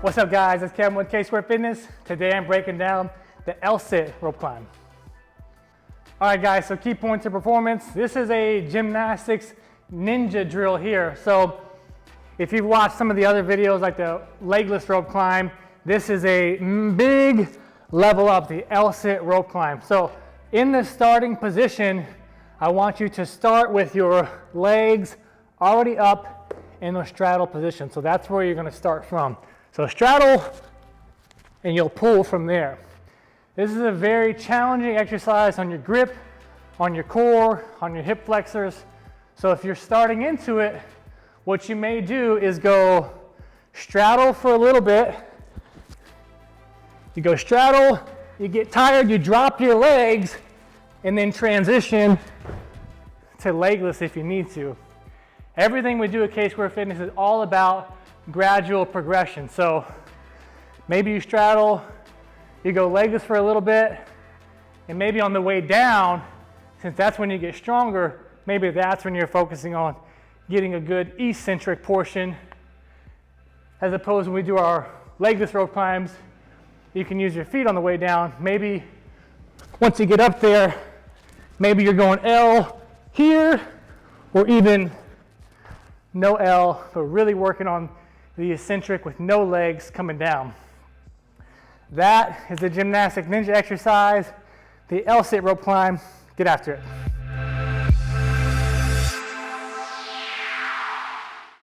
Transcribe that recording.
What's up guys, it's Kevin with K-Square Fitness. Today I'm breaking down the L-sit rope climb. All right guys, so key points of performance. This is a gymnastics ninja drill here. So if you've watched some of the other videos like the legless rope climb, this is a big level up, the L-sit rope climb. So in the starting position, I want you to start with your legs already up in the straddle position. So that's where you're gonna start from. So straddle, and you'll pull from there. This is a very challenging exercise on your grip, on your core, on your hip flexors. So if you're starting into it, what you may do is go straddle for a little bit. You go straddle, you get tired, you drop your legs, and then transition to legless if you need to. Everything we do at K-Square Fitness is all about gradual progression. So maybe you straddle, you go legless for a little bit, and maybe on the way down, since that's when you get stronger, maybe that's when you're focusing on getting a good eccentric portion, as opposed to when we do our legless rope climbs, you can use your feet on the way down. Maybe once you get up there, maybe you're going L here, or even no L, but really working on the eccentric with no legs coming down. That is the gymnastic ninja exercise, the L-sit rope climb. Get after it.